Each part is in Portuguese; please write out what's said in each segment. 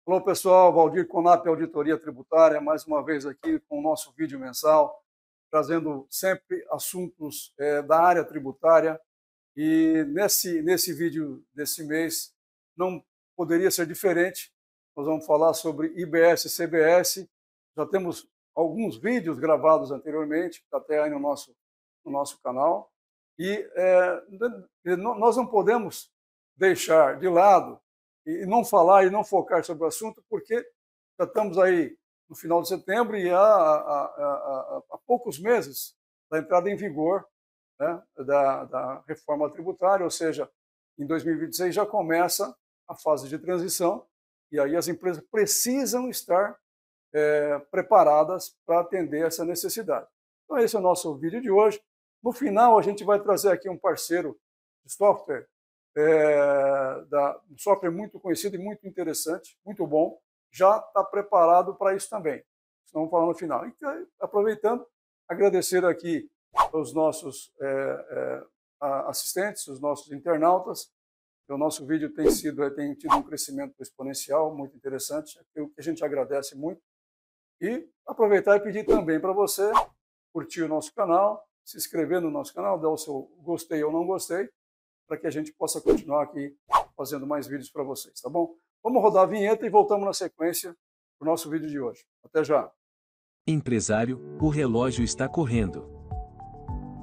Olá pessoal, Valdir Conap Auditoria Tributária, mais uma vez aqui com o nosso vídeo mensal, trazendo sempre assuntos da área tributária. E nesse vídeo desse mês não poderia ser diferente. Nós vamos falar sobre IBS e CBS. Já temos alguns vídeos gravados anteriormente, até aí no nosso canal. E nós não podemos deixar de lado e não falar e não focar sobre o assunto, porque já estamos aí no final de setembro e há poucos meses da entrada em vigor, né, da reforma tributária, ou seja, em 2026 já começa a fase de transição e aí as empresas precisam estar preparadas para atender essa necessidade. Então esse é o nosso vídeo de hoje. No final a gente vai trazer aqui um parceiro de software, um software muito conhecido e muito interessante, muito bom, já está preparado para isso também. Isso vamos falar no final. Então, aproveitando, agradecer aqui aos nossos assistentes, os nossos internautas. O nosso vídeo tem tido um crescimento exponencial muito interessante, o que a gente agradece muito. E aproveitar e pedir também para você curtir o nosso canal, se inscrever no nosso canal, dar o seu gostei ou não gostei, para que a gente possa continuar aqui fazendo mais vídeos para vocês, tá bom? Vamos rodar a vinheta e voltamos na sequência para o nosso vídeo de hoje. Até já! Empresário, o relógio está correndo.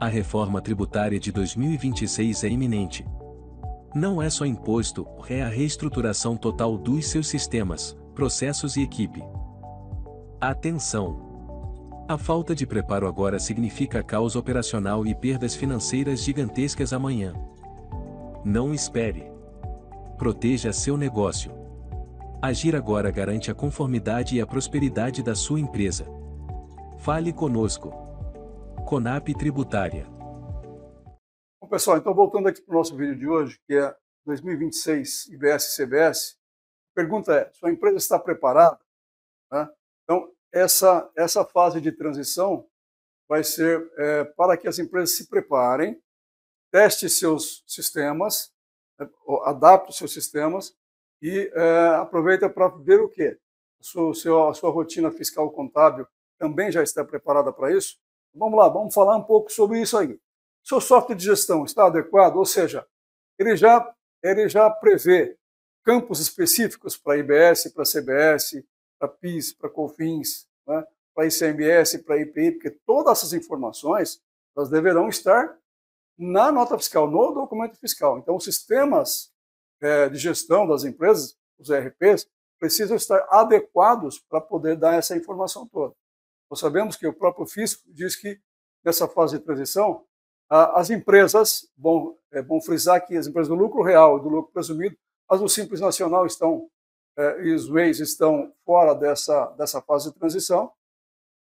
A reforma tributária de 2026 é iminente. Não é só imposto, é a reestruturação total dos seus sistemas, processos e equipe. Atenção! A falta de preparo agora significa caos operacional e perdas financeiras gigantescas amanhã. Não espere. Proteja seu negócio. Agir agora garante a conformidade e a prosperidade da sua empresa. Fale conosco. Conap Tributária. Bom, pessoal, então voltando aqui para o nosso vídeo de hoje, que é 2026 IBS e CBS, a pergunta é, sua empresa está preparada? Né? Então, essa fase de transição vai ser para que as empresas se preparem, teste seus sistemas, adapte os seus sistemas e aproveita para ver o quê? A sua rotina fiscal contábil também já está preparada para isso? Vamos lá, vamos falar um pouco sobre isso aí. Seu software de gestão está adequado? Ou seja, ele já prevê campos específicos para IBS, para CBS, para PIS, para COFINS, né, para ICMS, para IPI, porque todas essas informações elas deverão estar na nota fiscal, no documento fiscal. Então, os sistemas de gestão das empresas, os ERPs, precisam estar adequados para poder dar essa informação toda. Nós sabemos que o próprio fisco diz que, nessa fase de transição, as empresas, bom frisar que as empresas do lucro real e do lucro presumido, as do Simples Nacional e os MEIs estão fora dessa fase de transição.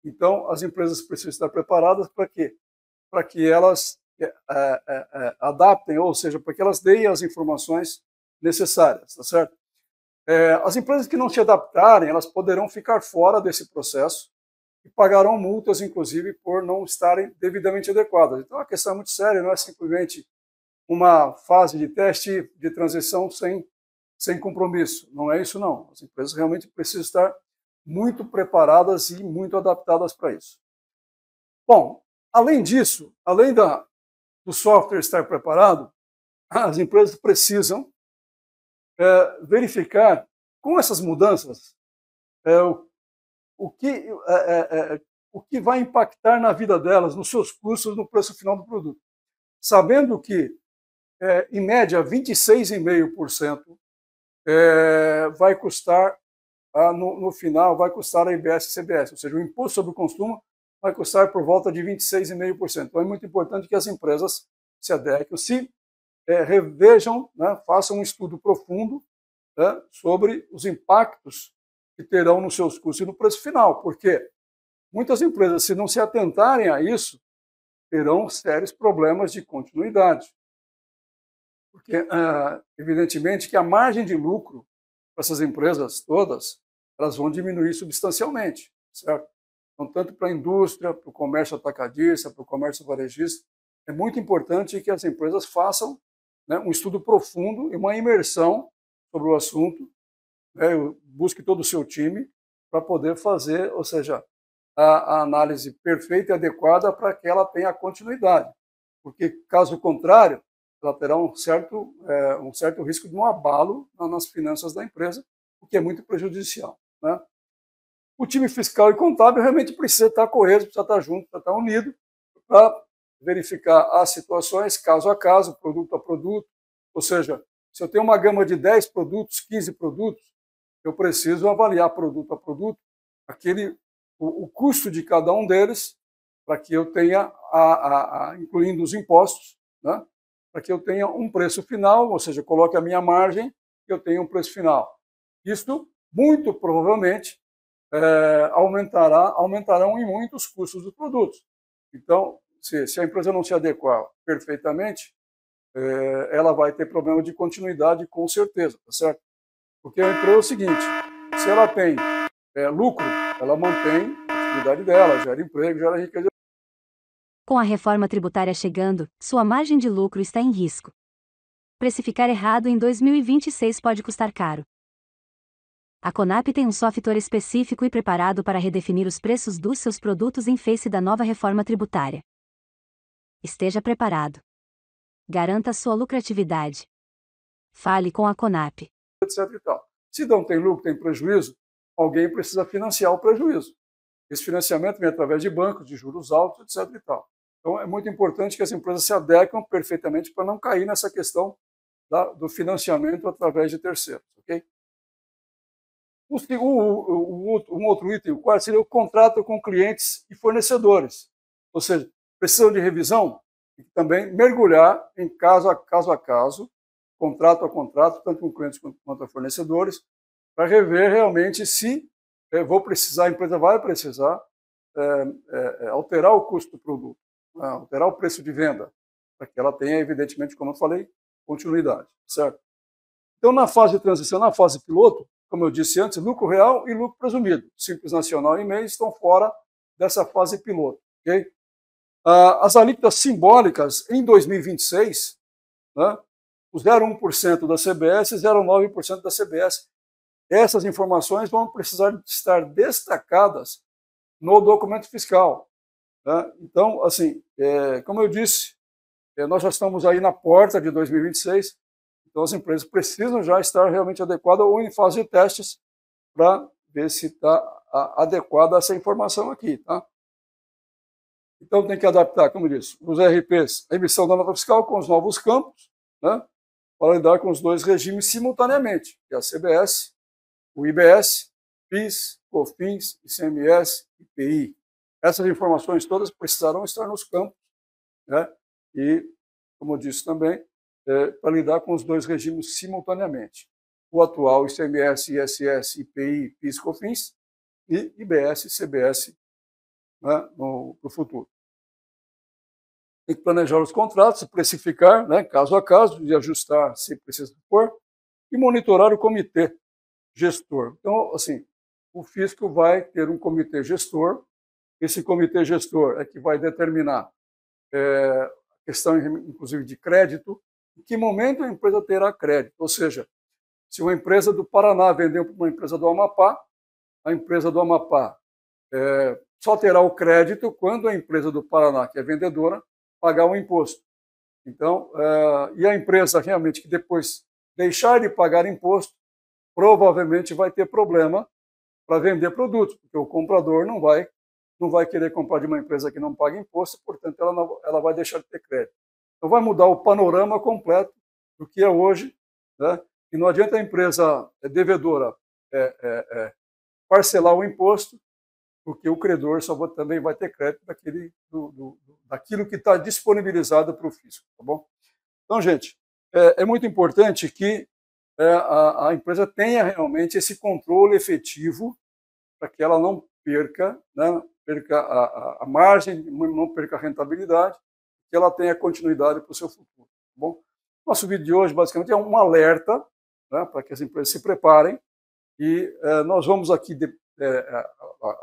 Então, as empresas precisam estar preparadas para quê? Para que elas adaptem, ou seja, para que elas deem as informações necessárias, tá certo? As empresas que não se adaptarem, elas poderão ficar fora desse processo e pagarão multas, inclusive, por não estarem devidamente adequadas. Então, a questão é muito séria, não é simplesmente uma fase de teste de transição sem compromisso. Não é isso, não. As empresas realmente precisam estar muito preparadas e muito adaptadas para isso. Bom, além disso, além do software estar preparado, as empresas precisam verificar, com essas mudanças, o que vai impactar na vida delas, nos seus custos, no preço final do produto. Sabendo que, em média, 26,5% vai custar, no final, vai custar a IBS e CBS, ou seja, o imposto sobre o consumo vai custar por volta de 26,5%. Então, é muito importante que as empresas se adequem, se revejam, né, façam um estudo profundo, né, sobre os impactos que terão nos seus custos e no preço final, porque muitas empresas, se não se atentarem a isso, terão sérios problemas de continuidade. Porque, evidentemente, que a margem de lucro para essas empresas todas, elas vão diminuir substancialmente, certo? Então, tanto para a indústria, para o comércio atacadista, para o comércio varejista, é muito importante que as empresas façam, né, um estudo profundo e uma imersão sobre o assunto, né, busque todo o seu time para poder fazer, ou seja, a análise perfeita e adequada para que ela tenha continuidade. Porque, caso contrário, ela terá um certo risco de um abalo nas finanças da empresa, o que é muito prejudicial, né? O time fiscal e contábil realmente precisa estar coeso, precisa estar junto, precisa estar unido para verificar as situações caso a caso, produto a produto. Ou seja, se eu tenho uma gama de 10 produtos, 15 produtos, eu preciso avaliar produto a produto o custo de cada um deles, para que eu tenha, incluindo os impostos, né, para que eu tenha um preço final, ou seja, coloque a minha margem e eu tenha um preço final. Isso, muito provavelmente, aumentarão em muito os custos dos produtos. Então, se a empresa não se adequar perfeitamente, ela vai ter problema de continuidade, com certeza, tá certo? Porque a empresa é o seguinte, se ela tem lucro, ela mantém a atividade dela, gera emprego, gera riqueza. Com a reforma tributária chegando, sua margem de lucro está em risco. Precificar errado em 2026 pode custar caro. A Conap tem um software específico e preparado para redefinir os preços dos seus produtos em face da nova reforma tributária. Esteja preparado. Garanta sua lucratividade. Fale com a Conap. Etc. e tal. Se não tem lucro, tem prejuízo, alguém precisa financiar o prejuízo. Esse financiamento vem através de bancos, de juros altos, etc. e tal. Então, é muito importante que as empresas se adequem perfeitamente para não cair nessa questão do financiamento através de terceiros. Okay? Um outro item, o quarto, seria o contrato com clientes e fornecedores. Ou seja, precisam de revisão e também mergulhar em caso a caso, contrato a contrato, tanto com clientes quanto com fornecedores, para rever realmente se a empresa vai precisar alterar o custo do produto, alterar o preço de venda, para que ela tenha, evidentemente, como eu falei, continuidade, certo? Então, na fase de transição, na fase piloto, como eu disse antes, lucro real e lucro presumido, Simples Nacional e MEI, estão fora dessa fase piloto, ok? As alíquotas simbólicas em 2026, né, o 0,1% da CBS e 0,9% da CBS. Essas informações vão precisar estar destacadas no documento fiscal, né? Então, assim, como eu disse, nós já estamos aí na porta de 2026, então as empresas precisam já estar realmente adequadas ou em fase de testes para ver se está adequada essa informação aqui, tá? Então tem que adaptar, como eu disse, os RPs, a emissão da nota fiscal com os novos campos, né, para lidar com os dois regimes simultaneamente, que é a CBS, o IBS, PIS, COFINS, ICMS, IPI. Essas informações todas precisarão estar nos campos, né, e, como eu disse também, para lidar com os dois regimes simultaneamente. O atual ICMS, ISS, IPI, PIS, COFINS e IBS e CBS, né, no futuro. Tem que planejar os contratos, precificar, né, caso a caso, e ajustar se precisa for, e monitorar o comitê gestor. Então, assim, o fisco vai ter um comitê gestor, esse comitê gestor é que vai determinar a questão, inclusive, de crédito, em que momento a empresa terá crédito. Ou seja, se uma empresa do Paraná vendeu para uma empresa do Amapá, a empresa do Amapá só terá o crédito quando a empresa do Paraná, que é vendedora, pagar o imposto. Então, e a empresa realmente que depois deixar de pagar imposto, provavelmente vai ter problema para vender produtos, porque o comprador não vai querer comprar de uma empresa que não paga imposto, portanto, ela vai deixar de ter crédito. Então, vai mudar o panorama completo do que é hoje, né? E não adianta a empresa devedora parcelar o imposto, porque o credor também vai ter crédito daquilo que está disponibilizado para o fisco, tá bom? Então, gente, é muito importante que a empresa tenha realmente esse controle efetivo para que ela não perca, né, a margem, não perca a rentabilidade, que ela tenha continuidade para o seu futuro, tá bom? Nosso vídeo de hoje, basicamente, é um alerta, né, para que as empresas se preparem e nós vamos aqui,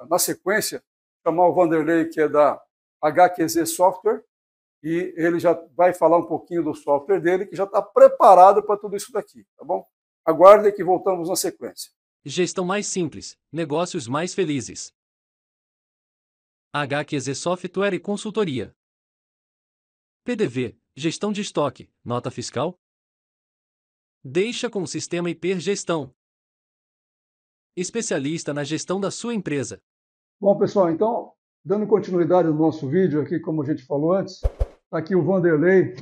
na sequência, chamar o Vanderlei, que é da HQZ Software, e ele já vai falar um pouquinho do software dele, que já está preparado para tudo isso daqui, tá bom? Aguardem que voltamos na sequência. Gestão mais simples, negócios mais felizes. HQZ Software e Consultoria. PDV, gestão de estoque, nota fiscal. Deixa com o sistema Hipergestão. Especialista na gestão da sua empresa. Bom, pessoal, então, dando continuidade no nosso vídeo aqui, como a gente falou antes, está aqui o Vanderlei,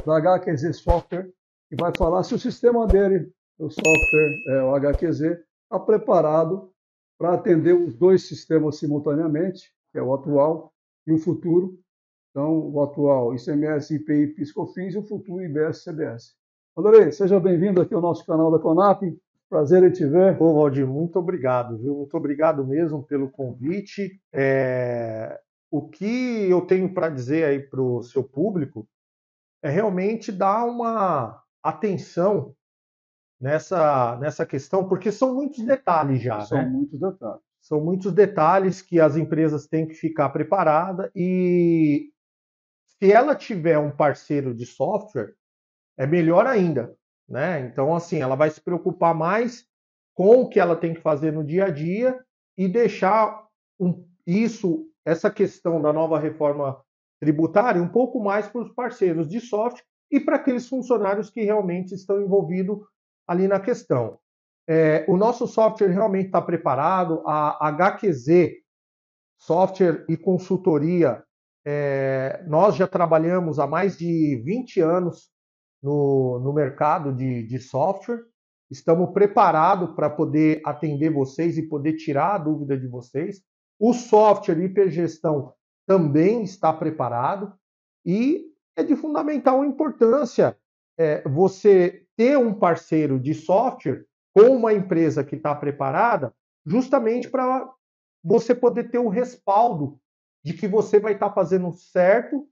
da HQZ Software, que vai falar se o sistema dele, o software, o HQZ, está preparado para atender os dois sistemas simultaneamente, que é o atual e o futuro. Então, o atual ICMS, IPI, PIS/COFINS e o futuro IBS-CBS. Vanderlei, seja bem-vindo aqui ao nosso canal da Conap. Prazer em te ver. Ô, Valdir, muito obrigado, viu? Muito obrigado mesmo pelo convite. O que eu tenho para dizer aí para o seu público é realmente dar uma atenção nessa questão, porque são muitos detalhes já, São né? muitos detalhes. São muitos detalhes que as empresas têm que ficar preparadas e se ela tiver um parceiro de software, é melhor ainda, né? Então, assim, ela vai se preocupar mais com o que ela tem que fazer no dia a dia e deixar essa questão da nova reforma tributária um pouco mais para os parceiros de software e para aqueles funcionários que realmente estão envolvidos ali na questão. O nosso software realmente está preparado, a HQZ Software e Consultoria, nós já trabalhamos há mais de 20 anos no mercado de software, estamos preparados para poder atender vocês e poder tirar a dúvida de vocês. O software Hipergestão também está preparado e é de fundamental importância você ter um parceiro de software com uma empresa que está preparada, justamente para você poder ter o respaldo de que você vai estar fazendo certo,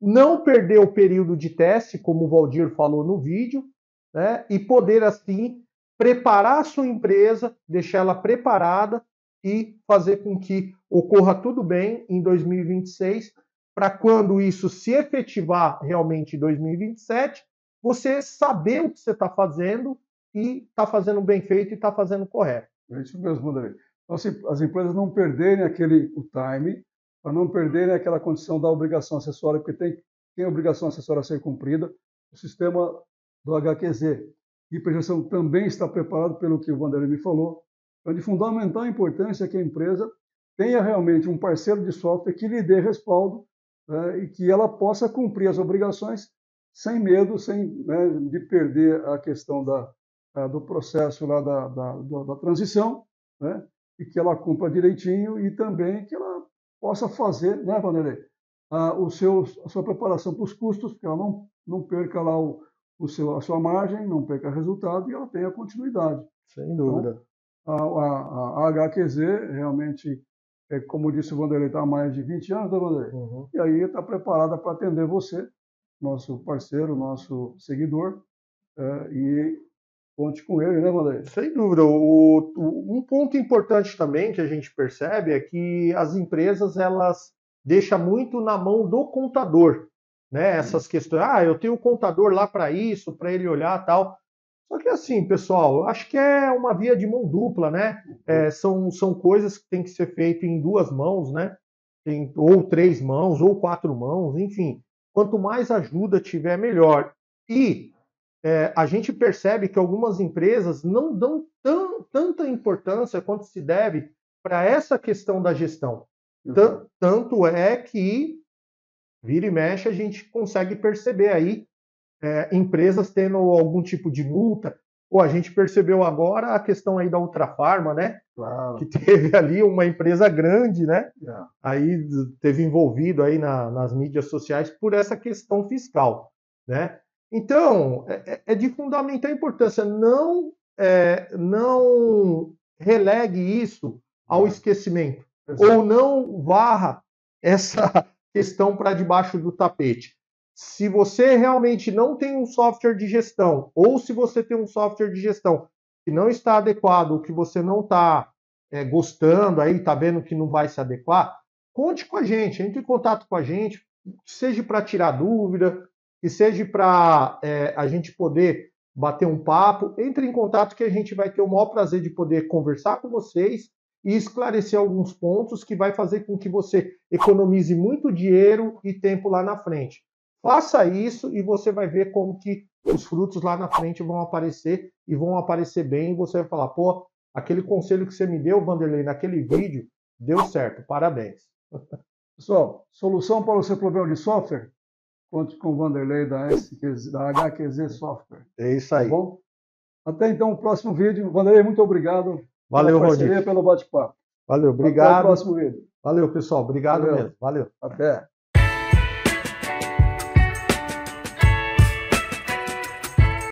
não perder o período de teste, como o Valdir falou no vídeo, né, e poder, assim, preparar a sua empresa, deixar ela preparada e fazer com que ocorra tudo bem em 2026, para quando isso se efetivar realmente em 2027, você saber o que você está fazendo e está fazendo bem feito e está fazendo correto. É isso mesmo, Vanderlei. Então, assim, as empresas não perderem o time, para não perderem aquela condição da obrigação acessória, porque tem obrigação acessória a ser cumprida. O sistema do HQZ Hipergestão também está preparado pelo que o Vanderlei me falou. Então, de fundamental importância é que a empresa tenha realmente um parceiro de software que lhe dê respaldo, e que ela possa cumprir as obrigações sem medo, de perder a questão do processo lá da transição, né? E que ela cumpra direitinho e também que ela possa fazer, né, Vanderlei, a sua preparação para os custos, que ela não perca lá a sua margem, não perca resultado e ela tenha continuidade. Sem dúvida. Então, a HQZ realmente, como disse o Vanderlei, está há mais de 20 anos, né, Vanderlei? Uhum. E aí está preparada para atender você, nosso parceiro, nosso seguidor, e conte com ele, né, Vanderlei? Sem dúvida. Um ponto importante também que a gente percebe é que as empresas elas deixam muito na mão do contador, né? Essas questões. Eu tenho um contador lá para isso, para ele olhar tal. Só que assim, pessoal, eu acho que é uma via de mão dupla, né? São coisas que tem que ser feito em duas mãos, né? Ou 3 mãos, ou 4 mãos, enfim. Quanto mais ajuda tiver, melhor. E a gente percebe que algumas empresas não dão tanta importância quanto se deve para essa questão da gestão. Tanto é que, vira e mexe, a gente consegue perceber aí empresas tendo algum tipo de multa, ou a gente percebeu agora a questão aí da Ultrafarma, né? Claro. Que teve ali uma empresa grande, né? É. Aí teve envolvido aí nas mídias sociais por essa questão fiscal, né? Então, é de fundamental importância. Não relegue isso ao esquecimento. Exato. Ou não varra essa questão para debaixo do tapete. Se você realmente não tem um software de gestão, ou se você tem um software de gestão que não está adequado, ou que você não está gostando, aí está vendo que não vai se adequar, conte com a gente, entre em contato com a gente, seja para tirar dúvida, que seja para a gente poder bater um papo, entre em contato que a gente vai ter o maior prazer de poder conversar com vocês e esclarecer alguns pontos que vai fazer com que você economize muito dinheiro e tempo lá na frente. Faça isso e você vai ver como que os frutos lá na frente vão aparecer e vão aparecer bem e você vai falar, pô, aquele conselho que você me deu, Vanderlei, naquele vídeo, deu certo, parabéns. Pessoal, solução para o seu problema de software? Conte com o Vanderlei da HQZ Software. É isso aí. Tá bom? Até então o próximo vídeo. Vanderlei, muito obrigado. Valeu, Rodrigo. Pelo bate-papo. Valeu, obrigado. Até o próximo vídeo. Valeu, pessoal. Obrigado mesmo. Valeu. Até.